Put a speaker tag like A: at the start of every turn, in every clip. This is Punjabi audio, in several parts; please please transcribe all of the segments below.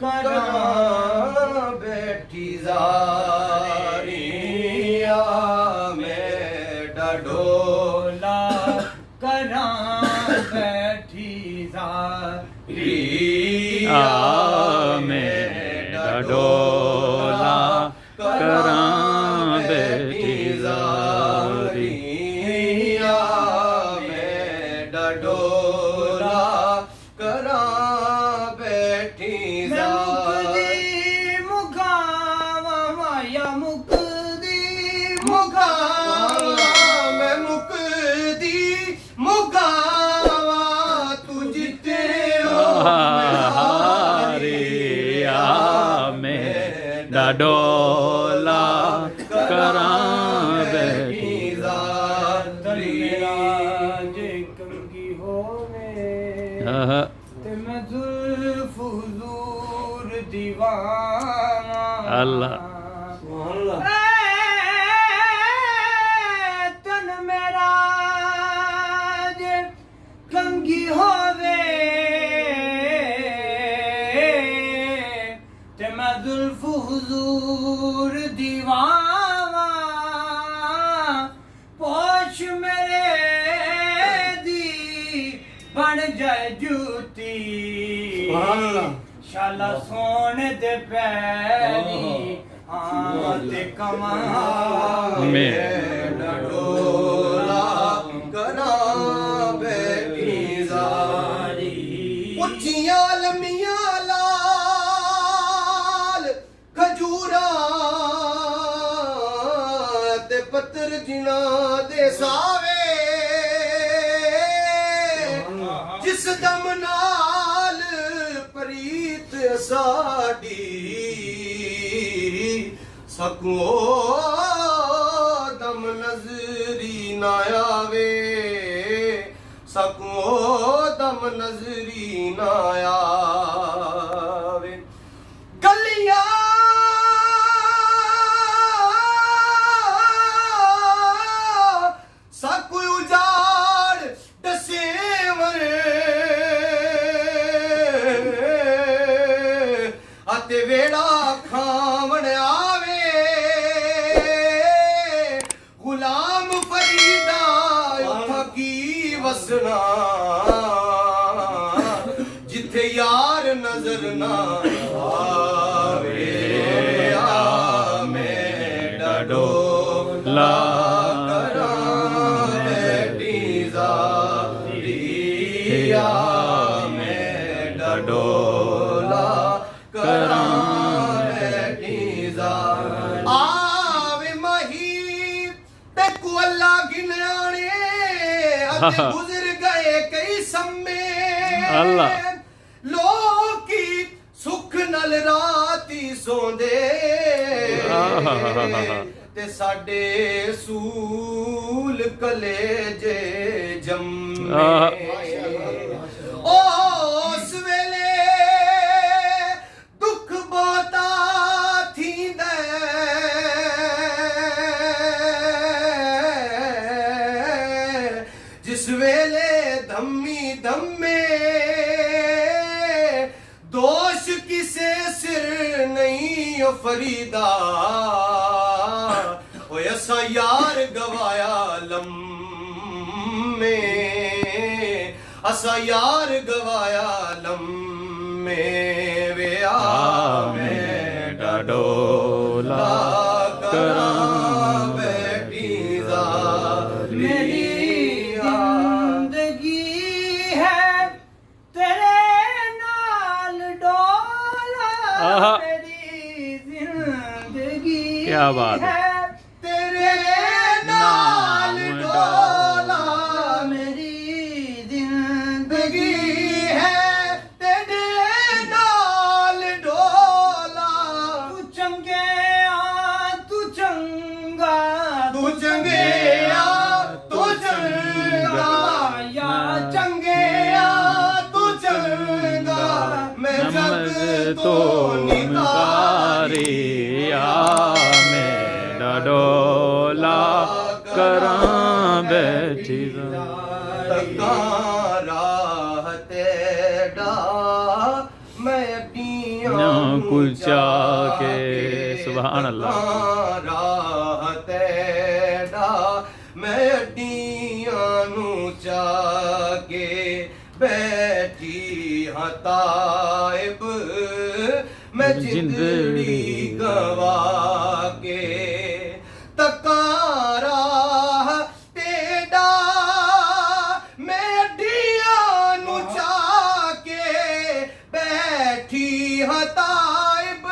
A: करा बैठी जारिया में डडोला करा बैठी जारिया में
B: डडोला करा बैठी
A: जारिया में डडोला करा बैठी
B: डडोला करा बैठी
A: जे कंगी होवे ते मैं जुल्फ हुजूर दीवाना
B: अल्लाह
A: तन मेरा जे कंगी होवे ते मैं जुल्फ हुजूर दीवाना पोश मेरे दी बन जाए जूती शाला सोने दे पैरी ते कमा
B: में
A: डडोला करा बैठी जारी उच्चियां लम्मियां लाल खजूरा ते पत्थर जिना दे सावे जिस दम नाल प्रीत साडी सकू दम नजरी ना आवे सकू दम नजरी ना आवे गलियां सकू उजाड़ दसेवर अते वेड़ा खावण आवे गुलाम फरीदा थकी वसना जिथे यार नजर ना आवे में डडोला करा बैठी जारिया में डडोला करा बैठी जारिया आवे मही ते को अल्लाह गिनाने अते गुजर गए कई सम्मे
B: अल्लाह
A: लोकी सुख नल राती सोंदे ते साडे सूल कलेजे जम्मे उस वेले दुख बोता थींदे जिस वेले धम्मी धम्मे दोष किसे सिर नहीं ओ फरीदा ओ ऐसा यार गवाया लम्मे असा यार गवाया लम्मे वे में
B: डडोला
A: करा बैठी जारिया जिंदगी है तेरे नाल डोला मेरी जिंदगी
B: क्या बात है
A: तेरे नाल डोला मेरी जिंदगी है तेरे नाल डोला तू चंगे तू चंगा तू चंगे तू चंगा या चंगे तू चंगा मैं जग तो
B: निकारिया में डडोला करा बैठी
A: तकारा
B: ਪੁੱਛਾ ਕੇ ਸੁਭਾਨ ਅੱਲਾ
A: ਰਾਹ ਤੇਰਾ ਮੈਂ ਅੱਡੀਆਂ ਨੂੰ ਚਾ ਕੇ ਬੈਠੀ ਹਾਂ ਤਾਇਬ ਮੈਂ ਜਿੰਦੜੀ ਗਵਾ ਕੇ ਤੱਕਾਂ ਰਾਹ ਤੇਰਾ ਮੈਂ ਅੱਡੀਆਂ ਨੂੰ ਚਾ ਕੇ ਬੈਠੀ ਹਾਂ ਤਾਇਬ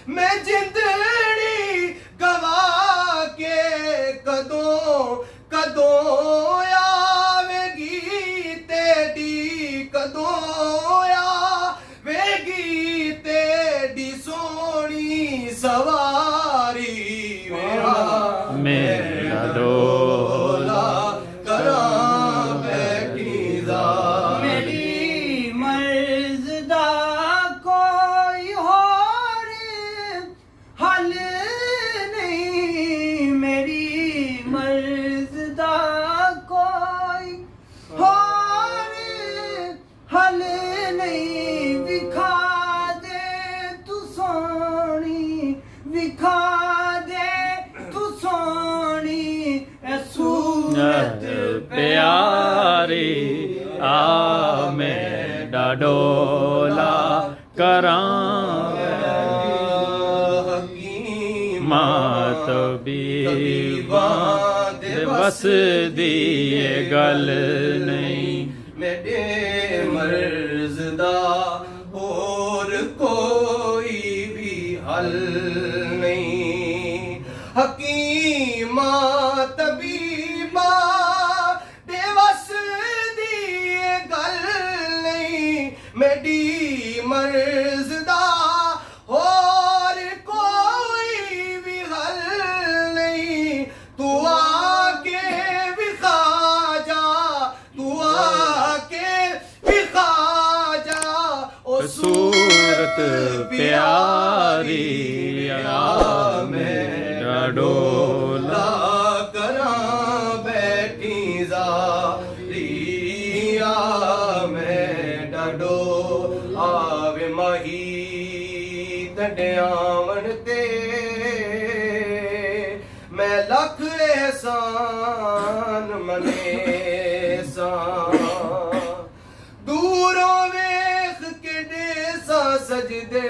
A: ਮੈਂ ਜਿੰਦੜੀ ਗਵਾ ਕੇ ਕਦੋਂ ਆਵੇਗੀ ਤੇਰੀ ਕਦੋਂ ਆਵੇਗੀ ਤੇਰੀ ਸੋਹਣੀ ਸਵਾਰੀ
B: ਮੇਰਾ ਡੋਲਾ
A: ਕਰਾਂ ਬੈਠੀ ਦਾ
C: ਮੇਰੀ ਮਰਜ਼ ਦਾ ਕੋਈ ਹੋਰ ਹੱਲ ਨਹੀਂ ਮੇਰੀ ਮਰਜ਼ ਦਾ ਕੋਈ ਹੋਰ ਹੱਲ ਨਹੀਂ ਵਿਖਾ ਦੇ ਤੂੰ ਸੋਹਣੀ ਵਿਖਾ ਦੇ ਤੂੰ ਸੋਹਣੀ ਐ ਸੂਰਤ
B: ਪਿਆਰੀ ਆ ਮੇਰਾ ਡੋਲਾ ਕਰਾਂ ਮਾਤ ਬੀਵਾਂ ਦੇ ਬਸ ਦੀ ਇਹ ਗੱਲ ਨਹੀਂ
A: ਮੇਰੇ ਮਰਜ਼ ਦਾ ਹੋਰ ਕੋਈ ਵੀ ਹੱਲ ਨਹੀਂ ਹਕੀਮਾਂ ਤਬੀਬਾਂ ਦੇ ਵਸ ਦੀ ਇਹ ਗੱਲ ਨਹੀਂ ਮੇਰੀ ਮਰਜ਼ ਦਾ ਹੋਰ ਕੋਈ ਵੀ ਹੱਲ ਨਹੀਂ ਤੂੰ ਆ ਕੇ ਵਿਖਾ ਜਾ ਤੂੰ ਆ ਕੇ ਵਿਖਾ ਜਾ ਉਹ
B: ਸੂਰਤ ਪਿਆਰੀ ਆ ਮੇਰਾ ਡੋਲਾ
A: ਕਰਾਂ ਬੈਠੀ ਜ਼ਾਰੀ ਆ ਮੈਂ ਡਾਡੋ ਆਵੇ ਮਾਹੀ ਡੰਡਿਆਵਣ ਤੇ ਮੈਂ ਲੱਖ ਇਹਸਾਨ ਮਨੇ ਸਾਂ ਦੂਰੋਂ ਵੇਖ ਕੇ ਦੇਸਾਂ ਸਜਦੇ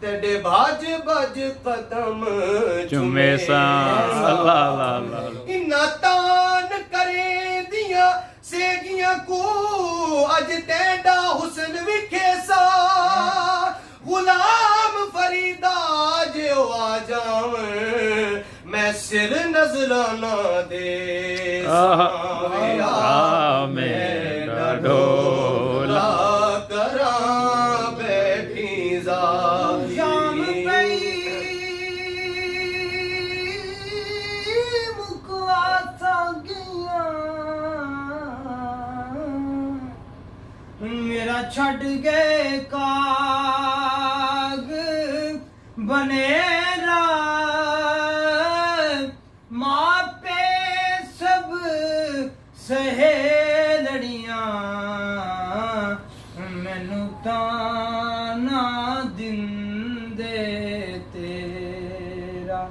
A: ਤੇਡੇ ਭੱਜ ਭੱਜ ਕਦਮ
B: ਚੁੰਮੇ ਸਾਂ ਅੱਲਾ ਅੱਲਾ ਅੱਲਾ
A: ਇਨਾ ਤਾਨ ਕਰੇ ਦੀਆਂ ਸੇਗੀਆਂ ਕੋ ਅੱਜ ਤੇਡਾ ਹੁਸਨ ਵਿਖੇ ਸਾ ਗੁਲਾਮ ਫਰੀਦਾ ਜਿਉ ਆ ਜਾਵਣ ਮੈਂ ਸਿਰ ਨਜ਼ਰਾਨਾ ਦੇ
B: ਆ ਮੇਰਾ ਡੋਲਾ
A: ਕਰਾਂ ਬੈਠੀ
C: ਸ਼ਾਮ
A: ਜ਼ਾਰੀ
C: ਪਈ ਮੁਕਵਾਸਾ ਗਿਆ ਮੇਰਾ ਛੱਡ ਗਏ ਕਾਗ ਬਨੇਰਾ ਮਾਪੇ ਸਭ ਸਹੇਲੜੀਆਂ ਮੈਨੂੰ ਤਾਂ ਨਾ ਦਿੰਦੇ ਤੇਰਾ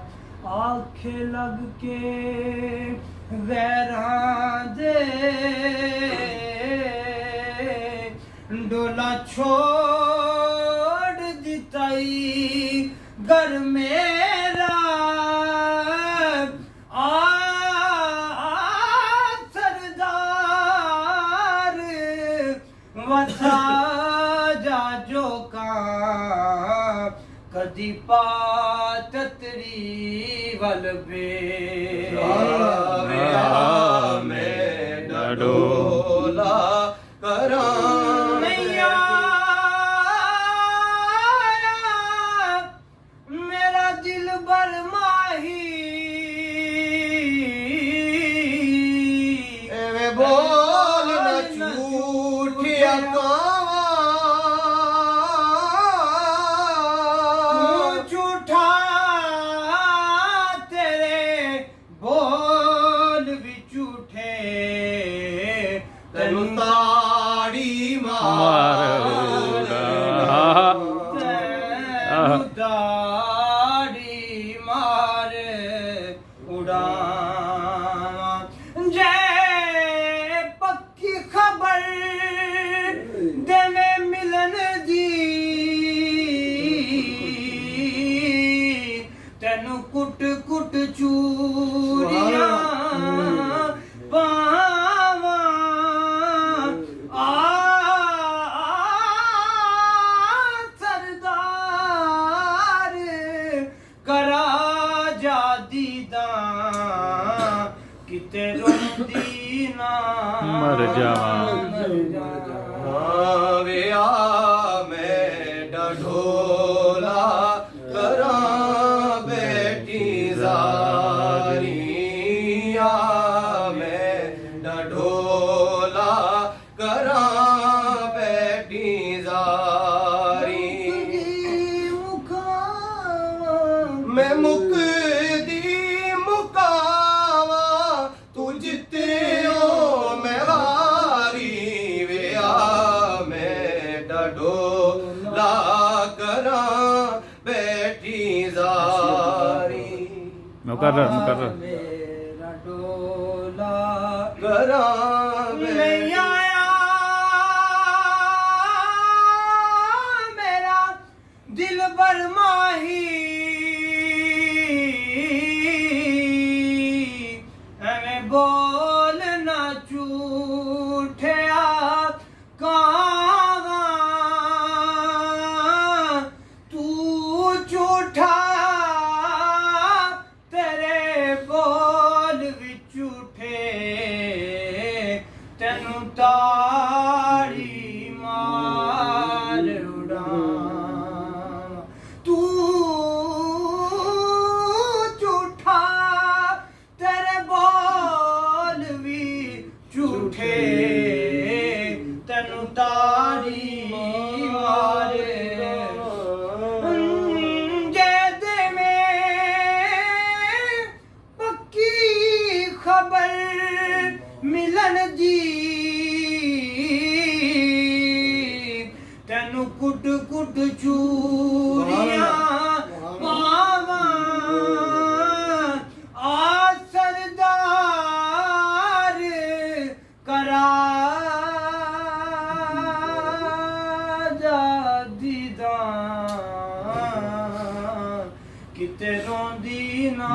C: ਆਖੇ ਲੱਗ ਕੇ ਵੈਰਾਂ ਦੇ ਡੋਲਾ ਛੋੜ ਦਿੱਤਾਈ ਘਰ ਮੇਰਾ ਸਰਦਾਰ ਵਸਾ ਜਾ ਜੋ ਕਾ ਕਦੀ ਪਾਤਰੀ ਵੱਲ ਵੇ
A: ਮੇਰਾ ਡੋਲਾ ਕਰਾਂ
C: ਨਈਆ ਮੇਰਾ ਦਿਲ ਬਰ ਮਾਹੀ
A: ਐਵੇਂ ਬੋਲ ਨਾ ਝੂਠਿਆ
C: ਤੂੰ ਝੂਠਾ ਤੇਰੇ ਬੋਲ ਵੀ ਝੂਠੇ
A: ਤੈਨੂੰ ਤਾੜੀ
B: ਮਾਰੂਗਾ
C: ਤੇ ਰੋਂਦੀ ਨਾ
B: ਮਰ ਜਾਵਾਂ।
A: ਵੇ ਆ ਮੈਂ ਡਢੋਲਾ ਕਰਾਂ ਬੈਠੀ ਜ਼ਾਰੀ ਆ ਮੈਂ ਡਢੋਲਾ ਕਰਾਂ ਬੈਠੀ ਜ਼ਾਰੀ ਮੈਂ ਮੁਕਦੀ ਮੁਕਾਵਾਂ ਤੂੰ ਜਿੱਤਿਓ ਮੈਂ ਵਾਰੀ ਵੇ ਆ ਮੈਂ ਡਢੋਲਾ ਕਰਾਂ ਬੈਠੀ ਜ਼ਾਰੀ
B: ਮੁਕਰਰ
C: ਮੇਰਾ ਡੋਲਾ
A: ਕਰਾਂ
C: ਨਹੀਂ ਆਇਆ ਮੇਰਾ ਦਿਲ ਬਰ ਮਾਹੀ ਐਵੇਂ ਬੋਲ ਨਾ ਝੂਠਿਆ ਕਾਵਾਂ ਤੂੰ ਝੂਠਾ ਤੇਰੇ ਬੋਲ ਵਿੱਚ ਝੂਠੇ ਤੈਨੂੰ ਤਾੜੀ ਮਾਰ ਉਡਾਵਾਂ ਤੂੰ ਝੂਠਾ ਤੇਰੇ ਬੋਲ ਵੀ ਝੂਠੇ ਤੈਨੂੰ ਤਾੜੀ ਮਾਰ ਜੇ ਦੇਵੇਂ ਪੱਕੀ ਖਬਰ ਮਿਲਣ ਦੀ ਤੈਨੂੰ ਕੁੱਟ ਕੁੱਟ ਚੂਰੀਆਂ ਪਾਵਾਂ ਆ ਸਰਦਾਰ ਕਰਾ ਜਾ ਦੀਦਾਂ ਕਿਤੇ ਰੋਂਦੀ ਨਾ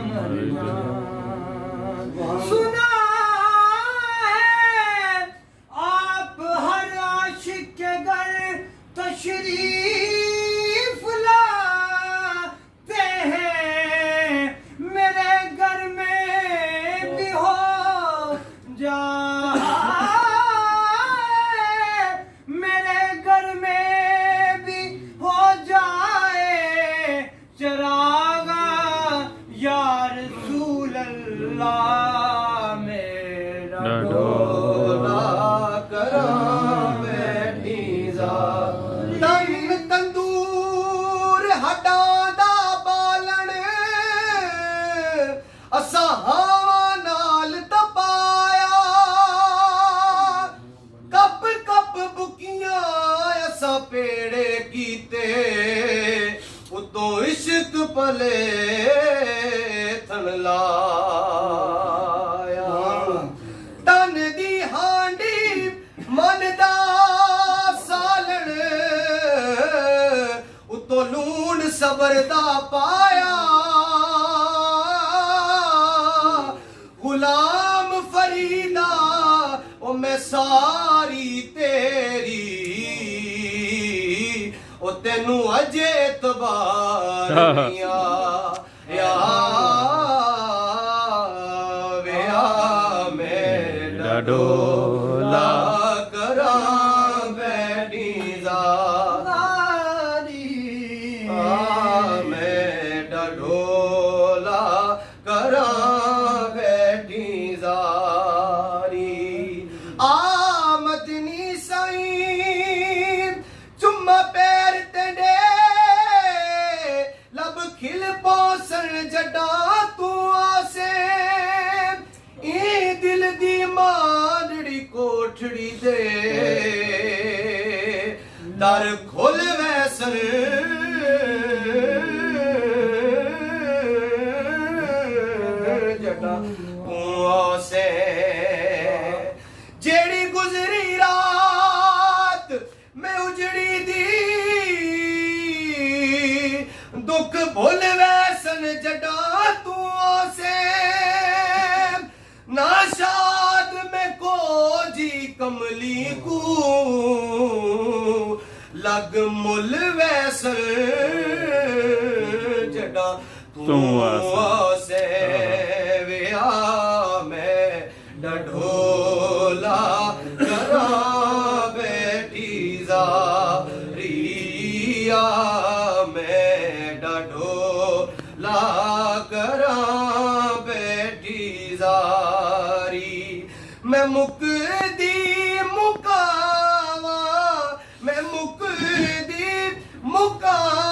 C: ਮਰਨਾ सुना है आप हर आशिक के घर तशरीफ लाते हैं मेरे घर में भी हो जाए मेरे घर में भी हो जाए चरागा या रसूल अल्लाह मेरा
A: ਡਢੋਲਾ ਕਰਾਂ ਬੈਠੀ ਜ਼ਾਰੀ ਤਨ ਤੰਦੂਰ ਹੱਡਾਂ ਦਾ ਬਾਲਣ ਅਸਾਂ ਹਵਾ ਨਾਲ ਤਪਾਇਆ ਕੱਪ ਕੱਪ ਬੁਕੀਆਂ ਅਸਾਂ ਪੇੜੇ ਕੀਤੇ ਉਤੋਂ ਇਸ਼ਕ ਭਲੇ ਥਣ ਲਾਇਆ ਤਨ ਦੀ ਹਾਂਡੀ ਮਨ ਦਾ ਸਾਲਣ ਉਤੋਂ ਲੂਣ ਸਬਰ ਦਾ ਪਾਇਆ ਗੁਲਾਮ ਫਰੀਦਾ ਉਹ ਮੈਂ ਸਾਰੀ ਤੇਰੀ ਉਹ ਤੈਨੂੰ ਅਜੇ ਤਬਾਰ ਨਹੀਂ ਆ ਵੇ ਆ ਮੈਂ ਡਢੋਲਾ ਕਰਾਂ ਬੈਠੀ ਜ਼ਾਰੀ ਆ ਮੈਂ ਡਢੋਲਾ ਕਰਾਂ ਬੈਠੀ ਜ਼ਾਰੀ ਆ ਮਦਨੀ ਸਾਈਂ ਚੁੰਮਾ ਪੈਰ ਤੰਡੇ ਲਬ ਖਿਲ ਪੋਸਣ ਜੱਡਾ ਤੂੰ ਆਸੇ ਇਹ ਦਿਲ ਦੀ ਮਾਂਦੜੀ ਕੋਠੜੀ ਦੇ ਦਰ ਖੋਲ ਵੈਸਰ ਜੱਡਾ ਤੂੰ ਆਸੇ ਜਿਹੜੀ ਗੁਜ਼ਰੀ ਰਾਤ ਮੈਂ ਉਜੜੀ ਦੀ ਦੁੱਖ ਭੁੱਲ ਵੈਸਨ ਜੱਡਾ ਤੂੰ ਆਸੇ ना शाद में को जी कमली को लग मुल वैसल जड़ा तू
B: तू आसे।
A: से वे आ मैं डढोला करा बैठी जारिया मैं डढोला करा बैठी जारी मैं मुकदी मुकावा मैं मुकदी मुकावा